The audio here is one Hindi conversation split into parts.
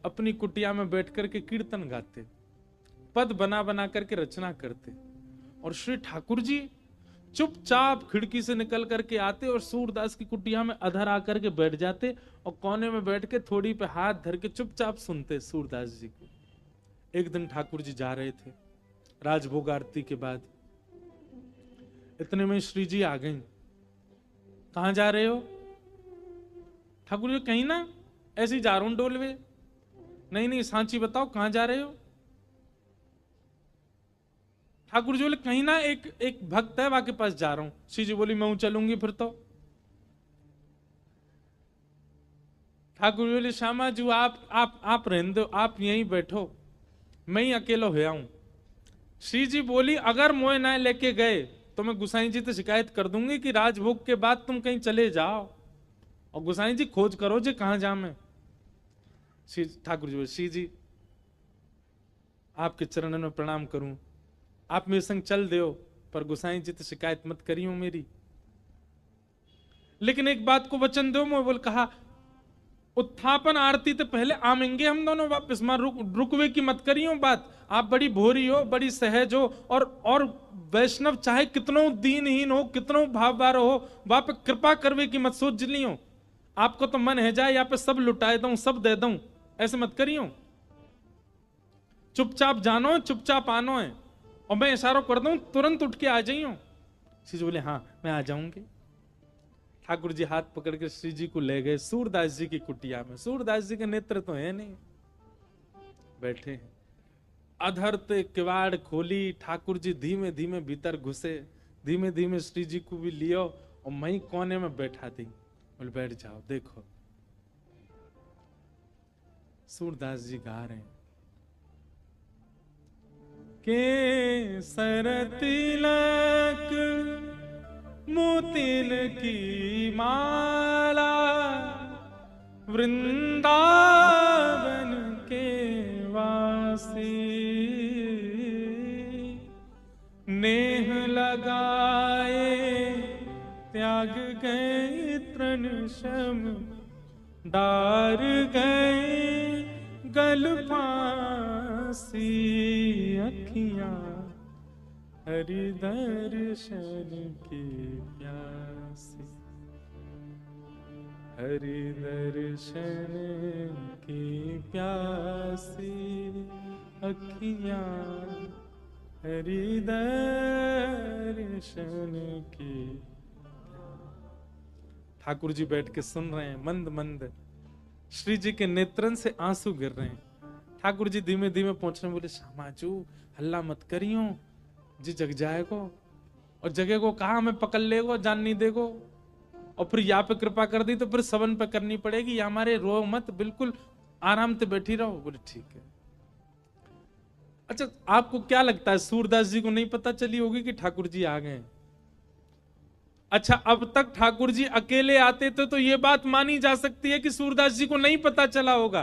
अपनी कुटिया में बैठ करके कीर्तन गाते, पद बना बना करके रचना करते, और श्री ठाकुर जी चुपचाप खिड़की से निकल करके आते और सूरदास की कुटिया में अधर आकर के बैठ जाते और कोने में बैठ के थोड़ी पे हाथ धर के चुपचाप सुनते सूरदास जी को। एक दिन ठाकुर जी जा रहे थे राजभोग आरती के बाद, इतने में श्री जी आ गई। कहां जा रहे हो? ठाकुर जी कहीं ना, ऐसे ही जा रहा हूं डोलवे। नहीं नहीं सांची बताओ कहां जा रहे हो? ठाकुर जी बोले कहीं ना, एक भक्त है वहां के पास जा रहा हूं। श्री जी बोली मैं चलूंगी फिर तो। ठाकुर जी बोले श्यामा जी आप रहने दो, आप यहीं बैठो, मैं ही अकेला हो आऊं। श्री जी बोली अगर मोए ना लेके गए तो मैं गुसाई जी से शिकायत कर दूंगी कि राजभोग के बाद तुम कहीं चले जाओ, और गुसाई जी खोज करो जी कहां जा मैं। ठाकुर जी बोले श्री जी आपके चरणों में प्रणाम करूं, आप मेरे संग चल दो, पर गुसाई जी तो शिकायत मत करियो मेरी, लेकिन एक बात को वचन दो। मैं बोल कहा उत्थापन आरती तो पहले आमेंगे हम दोनों वापस, मां रुकवे की मत करियो बात। आप बड़ी भोरी हो, बड़ी सहज हो, और वैष्णव चाहे कितनों दीनहीन हो, कितनों भाववार हो, वहां पे कृपा करवे की मत सोच लियो। आपको तो मन है जाए यहाँ पे सब लुटाए दूं, सब दे दूं, ऐसे मत करियो। चुपचाप जानो, चुपचाप आनो है, और मैं इशारों कर दूं तुरंत उठ के आ जाइयो। श्री जी बोले हाँ मैं आ जाऊंगी। ठाकुर जी हाथ पकड़ के श्री जी को ले गए सूरदास जी की कुटिया में। सूरदास जी के नेत्र तो है नहीं, बैठे हैं। अधर ते किवाड़ खोली, ठाकुर जी धीमे धीमे भीतर घुसे, धीमे धीमे श्री जी को भी लियो और मैं कोने में बैठा दी। बोले बैठ जाओ। देखो सूरदास जी गा रहे हैं के सर तिलक मोतिन की माला, वृंदावन के वासी, नेह लगाए त्याग गए तृण शम, डार गए गल फांसी, अखियां हरि दर्शन की प्यासी, हरि दर्शन की प्यासी, अखियां हरि दर्शन की। ठाकुर जी बैठ के सुन रहे हैं, मंद मंद श्री जी के नेत्रन से आंसू गिर रहे हैं। ठाकुर जी धीमे धीमे पहुंच रहे, बोले श्यामाचू हल्ला मत करियो जी, जग जाएगो, और जगह को कहा हमें पकड़ लेगो, जान नहीं देगो, और फिर यहाँ पे कृपा कर दी तो फिर सबन पे करनी पड़ेगी, या हमारे रो मत, बिल्कुल आराम से बैठी रहो। बोले ठीक है। अच्छा आपको क्या लगता है सूरदास जी को नहीं पता चली होगी कि ठाकुर जी आ गए? अच्छा अब तक ठाकुर जी अकेले आते थे तो ये बात मानी जा सकती है कि सूरदास जी को नहीं पता चला होगा,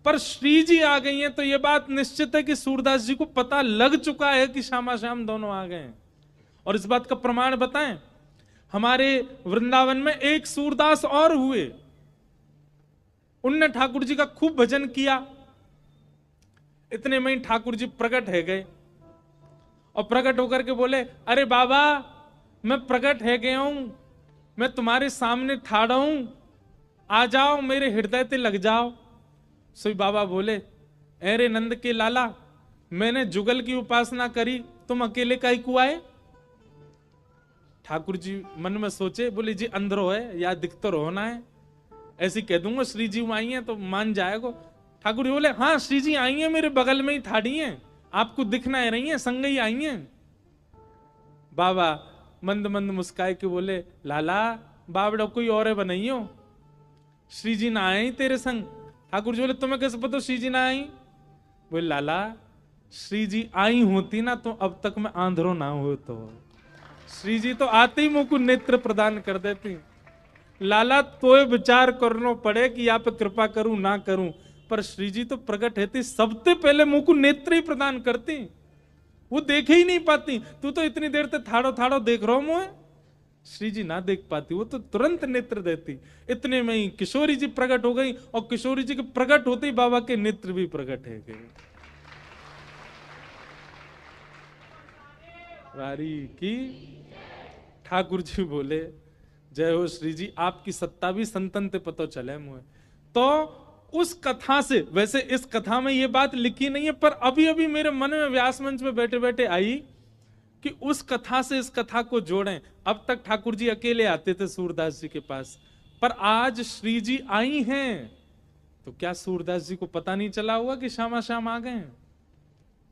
पर श्री जी आ गई हैं तो ये बात निश्चित है कि सूरदास जी को पता लग चुका है कि श्यामा श्याम दोनों आ गए हैं। और इस बात का प्रमाण बताएं, हमारे वृंदावन में एक सूरदास और हुए, उनने ठाकुर जी का खूब भजन किया। इतने में ही ठाकुर जी प्रकट है गए, और प्रकट होकर के बोले अरे बाबा मैं प्रकट है गया हूं, मैं तुम्हारे सामने ठाड़ा हूं, आ जाओ मेरे हृदय ते लग जाओ। सो बाबा बोले अरे नंद के लाला, मैंने जुगल की उपासना करी, तुम अकेले काहे को आए? ठाकुर जी मन में सोचे, बोले जी अंदरो है या दिखतर होना है, ऐसी कह दूंगा श्री जी आई हैं तो मान जाएगा। ठाकुर जी बोले हाँ श्री जी आई हैं, मेरे बगल में ही ठाड़ी हैं, आपको दिखना है रही हैं, संग ही आई हैं। बाबा मंद मंद मुस्काए के बोले लाला बाबड़ा कोई और है बनाइयो, श्री जी ना आए तेरे संग। ठाकुर जी बोले तुम्हें कैसे पता श्री जी ना आई? बोले लाला श्री जी आई होती ना तो अब तक मैं आंधरो ना हो, तो श्री जी तो आते ही मुंह को नेत्र प्रदान कर देती। लाला तो विचार करना पड़े कि यहाँ पे कृपा करूं ना करूं, पर श्री जी तो प्रकट है सबसे पहले मुंह को नेत्र ही प्रदान करती, वो देखे ही नहीं पाती। तू तो इतनी देर तक थाड़ो थाड़ो देख रहा हूं मुझे, श्री जी ना देख पाती, वो तो तुरंत नेत्र देती। इतने में ही किशोरी जी प्रकट हो गई, और किशोरी जी के प्रकट होते ही बाबा के नेत्र भी प्रकट है गए। वारी की ठाकुर जी बोले जय हो श्री जी, आपकी सत्ता भी संतन ते पतो चले मुझे। तो उस कथा से, वैसे इस कथा में ये बात लिखी नहीं है, पर अभी अभी मेरे मन में व्यास मंच में बैठे बैठे आई कि उस कथा से इस कथा को जोड़ें। अब तक ठाकुर जी अकेले आते थे सूरदास जी के पास, पर आज श्री जी आई हैं, तो क्या सूरदास जी को पता नहीं चला हुआ कि श्यामा श्याम आ गए हैं?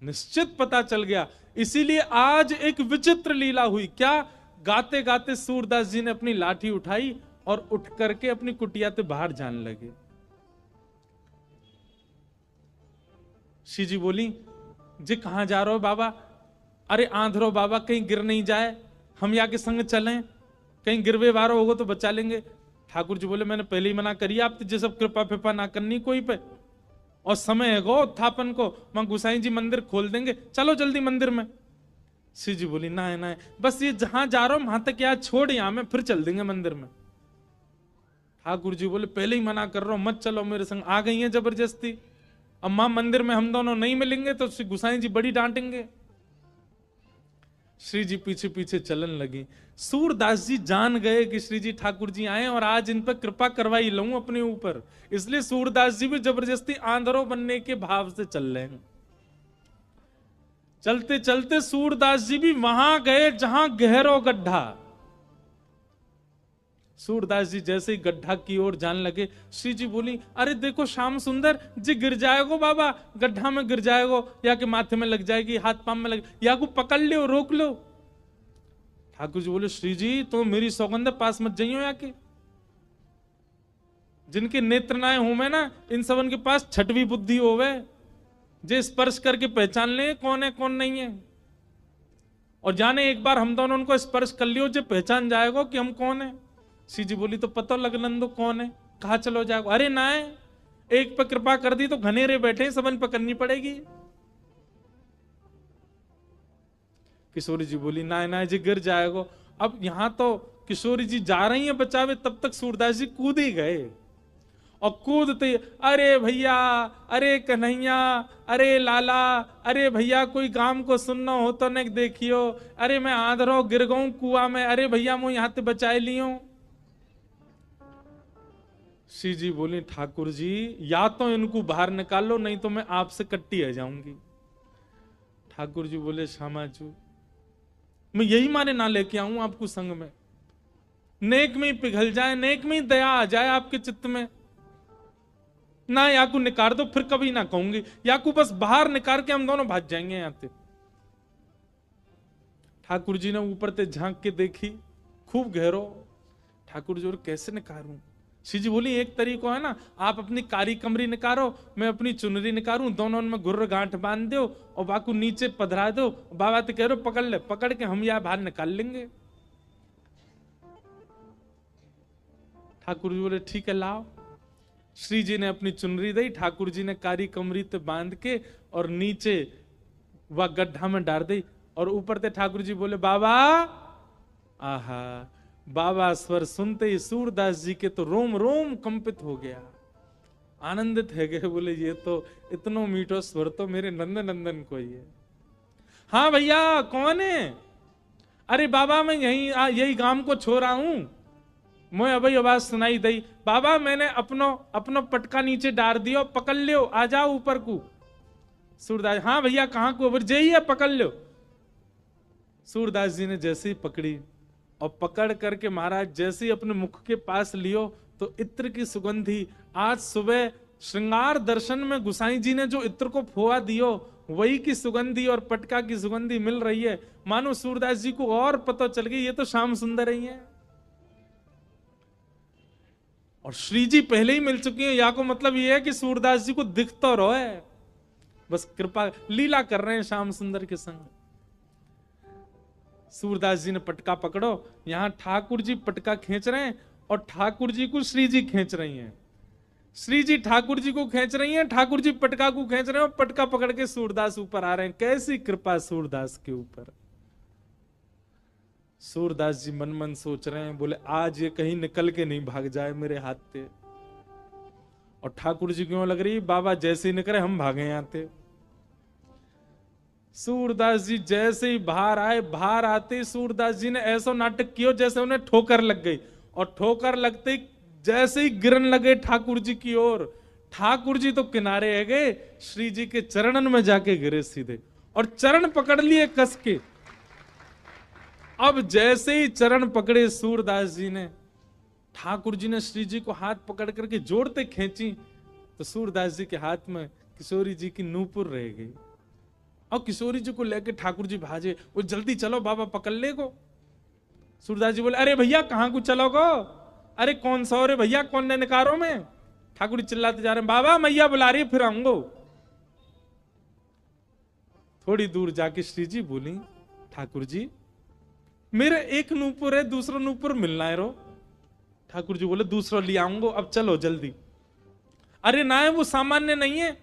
निश्चित पता चल गया। इसीलिए आज एक विचित्र लीला हुई। क्या? गाते गाते सूरदास जी ने अपनी लाठी उठाई और उठ करके अपनी कुटिया से बाहर जाने लगे। श्री जी बोली जी कहां जा रहे हो बाबा? अरे आंधरो बाबा, कहीं गिर नहीं जाए, हम या के संग चलें, कहीं गिरवे वारो होगो तो बचा लेंगे। ठाकुर जी बोले मैंने पहले ही मना करी आप ये सब कृपा फिपा ना करनी कोई पे, और समय है गो उत्थापन को, मां गुसाई जी मंदिर खोल देंगे, चलो जल्दी मंदिर में। श्री जी बोली ना है ना है, बस ये जहां जा रहा हूं वहां तक यार छोड़, यहां में फिर चल देंगे मंदिर में। ठाकुर जी बोले पहले ही मना कर रहा हूं, मत चलो मेरे संग। आ गई है जबरदस्ती, अब मां मंदिर में हम दोनों नहीं मिलेंगे तो श्री गुसाई जी बड़ी डांटेंगे। श्री जी पीछे पीछे चलन लगी। सूरदास जी जान गए कि श्री जी ठाकुर जी आए और आज इन पर कृपा करवाई लूं अपने ऊपर, इसलिए सूरदास जी भी जबरदस्ती आंधरो बनने के भाव से चल रहे हैं। चलते चलते सूरदास जी भी वहां गए जहां गहरो गड्ढा। सूरदास जी जैसे ही गड्ढा की ओर जाने लगे, श्री जी बोली अरे देखो श्याम सुंदर जी गिर जाएगो बाबा, गड्ढा में गिर जाएगो, या के माथे में लग जाएगी, हाथ पांव में लग, या को पकड़ लो, रोक लो। ठाकुर जी बोले श्री जी तो मेरी सौगंध पास मत जाइयो, या के जिनके नेत्र नाए हूं मैं ना, इन सबन के पास छठवीं बुद्धि होवे, जे स्पर्श करके पहचान ले कौन है कौन नहीं है। और जाने एक बार हम दोनों उनको स्पर्श कर लियो, जो पहचान जाएगो कि हम कौन है। श्री जी बोली तो पता लगन दो कौन है, कहा चलो जाओ। अरे ना है, एक पर कृपा कर दी तो घनेरे बैठे सबन पकड़नी पड़ेगी। किशोरी जी बोली ना ना जी गिर जाएगो। अब यहां तो किशोरी जी जा रही हैं बचावे, तब तक सूरदास जी कूद ही गए, और कूदते अरे भैया, अरे कन्हैया, अरे लाला, अरे भैया कोई काम को सुनना हो तो न देखियो, अरे मैं आंधरो गिर गऊं कुआ में, अरे भैया मुझे यहां से बचाए लियो। श्री जी बोली ठाकुर जी या तो इनको बाहर निकालो, नहीं तो मैं आपसे कट्टी आ जाऊंगी। ठाकुर जी बोले श्यामा जी मैं यही मारे ना लेके आऊं आपको संग में, नेक में ही पिघल जाए, नेक में ही दया आ जाए आपके चित्त में ना, या को निकाल दो, फिर कभी ना कहूंगी, या को बस बाहर निकाल के हम दोनों भाग जाएंगे यहां से। ठाकुर जी ने ऊपर से झांक के देखी, खूब गहरो। ठाकुर जी और कैसे निकालूं? श्री जी बोली एक तरीको है ना, आप अपनी कारी कमरी निकालो, मैं अपनी चुनरी निकालूं, दोनों में गुर्र गांठ बांध दो और बाकू नीचे पधरा दो, बाबा तो कह रहे पकड़ ले, पकड़ के हम यहां बाहर निकाल लेंगे। ठाकुर जी बोले ठीक है लाओ। श्री जी ने अपनी चुनरी दी, ठाकुर जी ने कारी कमरी ते बांध के और नीचे वह गड्ढा में डाल दी, और ऊपर ते ठाकुर जी बोले बाबा। आहा, बाबा स्वर सुनते ही सूरदास जी के तो रोम रोम कंपित हो गया, आनंदित है गए, बोले ये तो इतनो मीठो स्वर तो मेरे नंदन नंदन को ही है। हाँ भैया कौन है? अरे बाबा मैं यही गांव को छोड़ा हूं, मुझे अभी आवाज सुनाई दी, बाबा मैंने अपनो पटका नीचे डाल दियो, पकड़ लियो, आ जाओ ऊपर को। सूरदास हाँ भैया कहां को? जय है पकड़ लो। सूरदास जी ने जैसे ही पकड़ी और पकड़ करके महाराज जैसे ही अपने मुख के पास लियो, तो इत्र की सुगंधी, आज सुबह श्रृंगार दर्शन में गुसाई जी ने जो इत्र को फोआ दियो, वही की सुगंधी और पटका की सुगंधी मिल रही है। मानो सूरदास जी को और पता चल गई ये तो श्याम सुंदर ही है, और श्री जी पहले ही मिल चुकी है। या को मतलब ये है कि सूरदास जी को दिख तो रहो है, बस कृपा लीला कर रहे हैं श्याम सुंदर के संग। सूरदास जी ने पटका पकड़ो, यहां ठाकुर जी पटका खींच रहे हैं और ठाकुर जी को श्री जी खींच रही हैं। श्री जी ठाकुर जी को खींच रही हैं, ठाकुर जी पटका को खींच रहे हैं, और पटका पकड़ के सूरदास ऊपर आ रहे हैं। कैसी कृपा सूरदास के ऊपर! सूरदास जी मन मन सोच रहे हैं, बोले आज ये कहीं निकल के नहीं भाग जाए मेरे हाथ से। और ठाकुर जी क्यों लग रही, बाबा जैसे ही निकले हम भागे यहाँ थे। सूरदास जी जैसे ही बाहर आए, बाहर आते ही सूरदास जी ने ऐसा नाटक किया जैसे उन्हें ठोकर लग गई, और ठोकर लगते ही जैसे ही गिरन लगे ठाकुर जी की ओर, ठाकुर जी तो किनारे है गए, श्री जी के चरणन में जाके गिरे सीधे, और चरण पकड़ लिए कस के। अब जैसे ही चरण पकड़े सूरदास जी ने, ठाकुर जी ने श्री जी को हाथ पकड़ करके जोड़ते खींची, तो सूरदास जी के हाथ में किशोरी जी की नूपुर रह गई। और किशोरी जी को लेके ठाकुर जी भाजे, वो जल्दी चलो बाबा पकड़ ले को। सूरदास जी बोले अरे भैया कहां को चलोगो, अरे कौन सा, अरे भैया कौन ने निकारो में। ठाकुर जी चिल्लाते जा रहे हैं, बाबा मैया बुला रही फिर आऊंगो। थोड़ी दूर जाके श्री जी बोली, ठाकुर जी मेरे एक नूपुर है, दूसरा नूपुर मिलना है रो। ठाकुर जी बोले दूसरा ले आऊंगो, अब चलो जल्दी। अरे ना है वो सामान्य नहीं है,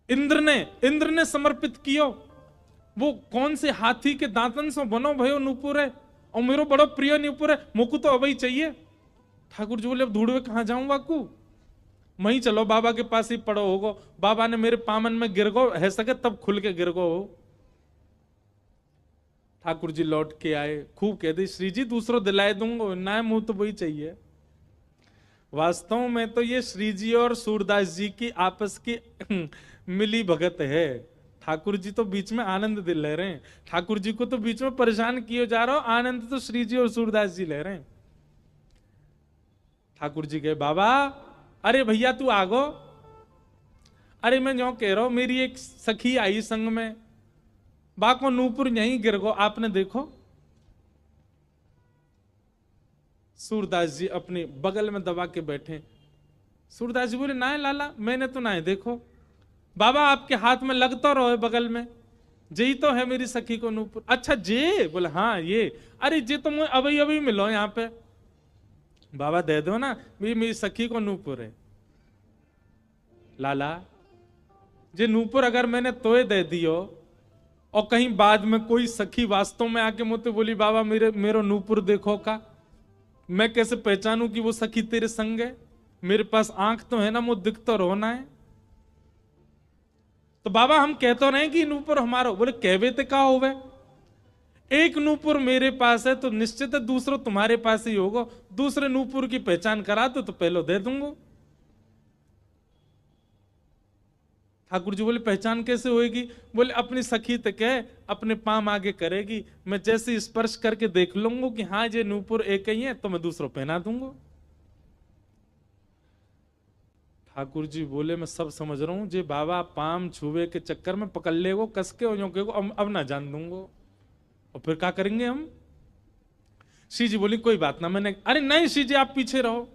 इंद्र ने समर्पित कियो, वो कौन से हाथी के दांतन से बनो भयो नूपुर है, और मेरो बड़ो प्रिय नूपुर है, मुकु तो अभी चाहिए। ठाकुर जी बोले अब ढूंढवे कहां जाऊं बाकू, वहीं चलो बाबा के पास ही पड़ो होगो, बाबा ने मेरे पामन में गिर गो है सके तब खुल के गिर गो हो। ठाकुर जी लौट के आए, खूब कह दी श्री जी दूसरों दिलाए दूंगा, ना मुंह तो वही चाहिए। वास्तव में तो ये श्री जी और सूरदास जी की आपस की मिली भगत है। ठाकुर जी तो बीच में आनंद दिल ले रहे हैं, ठाकुर जी को तो बीच में परेशान किए जा रहा हो, आनंद तो श्री जी और सूरदास जी ले रहे हैं। ठाकुर जी कहे बाबा अरे भैया तू आगो, अरे मैं जो कह रहा हूं मेरी एक सखी आई संग में, बाको नूपुर यहीं गिर गो, आपने देखो। सूरदास जी अपने बगल में दबा के बैठे। सूरदास जी बोले ना है लाला, मैंने तो ना है देखो। बाबा आपके हाथ में लग तो रहो बगल में, जे तो है मेरी सखी को नूपुर। अच्छा जे, बोले हाँ ये, अरे जे तो मुझे अभी अभी मिलो यहाँ पे। बाबा दे दो ना, मेरी सखी को नूपुर है। लाला जे नूपुर अगर मैंने तोय दे दियो, और कहीं बाद में कोई सखी वास्तव में आके मुझे बोली बाबा मेरो नूपुर देखो का, मैं कैसे पहचानूं कि वो सखी तेरे संग है? मेरे पास आंख तो है ना, मुझे दिख तो रोना है। तो बाबा हम कहते रहे कि नूपुर हमारा, बोले कहवे ते का होवे, एक नूपुर मेरे पास है तो निश्चित है दूसरा तुम्हारे पास ही होगा, दूसरे नूपुर की पहचान करा तो पहले दे दूंगा। ठाकुर जी बोले पहचान कैसे होएगी? बोले अपनी सखी तक है, अपने पाम आगे करेगी, मैं जैसे स्पर्श करके देख लूंगा कि हाँ ये नूपुर एक ही है तो मैं दूसरों पहना दूंगा। ठाकुर जी बोले मैं सब समझ रहा हूं, जे बाबा पाम छुए के चक्कर में पकड़ ले वो कस के हो के अब ना जान दूंगा, और फिर क्या करेंगे हम? श्री जी बोली कोई बात ना, मैंने, अरे नहीं श्री जी आप पीछे रहो,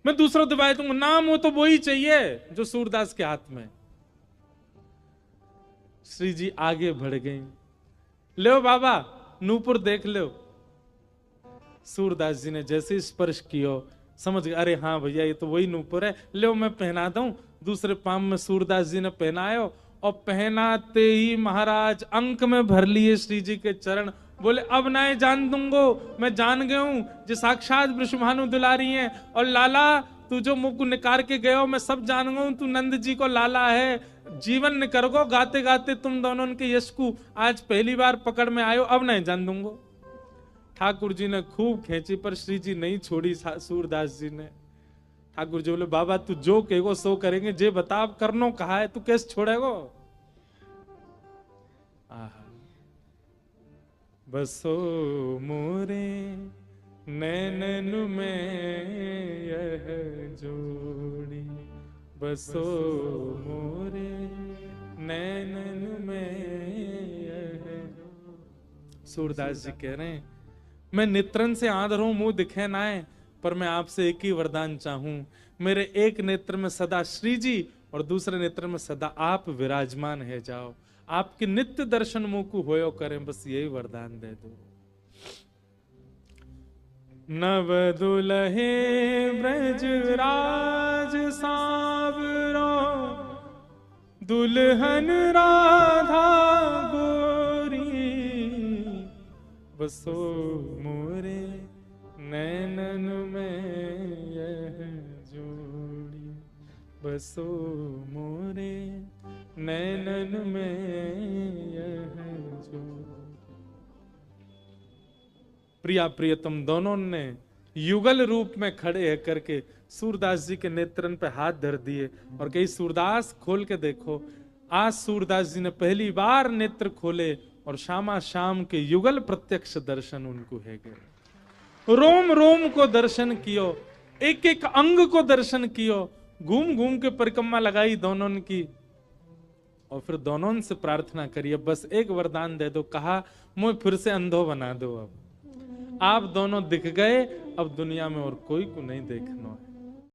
मैं दूसरा दबाए दूंगा, नाम हो तो वो ही चाहिए जो सूरदास के हाथ में। श्री जी आगे बढ़ गए, लो बाबा नूपुर देख लो। सूरदास जी ने जैसे स्पर्श किया समझ गए, अरे हाँ भैया ये तो वही नूपुर है, लो मैं पहना दूं। दूसरे पाम में सूरदास जी ने पहनायो, और पहनाते ही महाराज अंक में भर लिए श्री जी के चरण। बोले अब ना जान दूंगो, मैं जान गया हूं जो साक्षात वृषभानु दुलारी हैं, और लाला तू जो मुख निकार के गयो मैं सब जान गया हूं, तू नंद जी को लाला है, जीवन निकर गो गाते गाते तुम दोनों के यश को आज पहली बार पकड़ में आयो, अब नहीं जान दूंगो। ठाकुर जी ने खूब खींची पर श्री जी नहीं छोड़ी सूरदास जी ने। ठाकुर जी बोले बाबा तू जो कहेगो सो करेंगे, जे बता अब करनो कहा है, तू कैसे छोड़ेगो? बसो मोरे नैनन में यह जोड़ी, बसो मोरे नैनन में यह। सूरदास जी कह रहे हैं मैं नेत्रन से आंधर हूं, मुंह दिखे ना है, पर मैं आपसे एक ही वरदान चाहूं, मेरे एक नेत्र में सदा श्री जी और दूसरे नेत्र में सदा आप विराजमान है जाओ, आपके नित्य दर्शन मुंह को होयो करें, बस यही वरदान दे दो। नव दुलहे ब्रज राज सांवरो, दुल्हन राधा गोरी, बसो मोरे नैनन में यह जोड़ी, बसो मोरे नैनन में यह जोड़ी। प्रिया प्रियतम दोनों ने युगल रूप में खड़े है करके सूरदास जी के नेत्रन पे हाथ धर दिए और कही सूरदास खोल के देखो। आज सूरदास जी ने पहली बार नेत्र खोले और श्यामा श्याम के युगल प्रत्यक्ष दर्शन उनको है गए। रोम रोम को दर्शन कियो, एक एक अंग को दर्शन कियो, घूम घूम के परिक्रमा लगाई दोनों की और फिर दोनों से प्रार्थना करिए बस एक वरदान दे दो। कहा मुझे फिर से अंधो बना दो, अब आप दोनों दिख गए, अब दुनिया में और कोई को नहीं देखना है।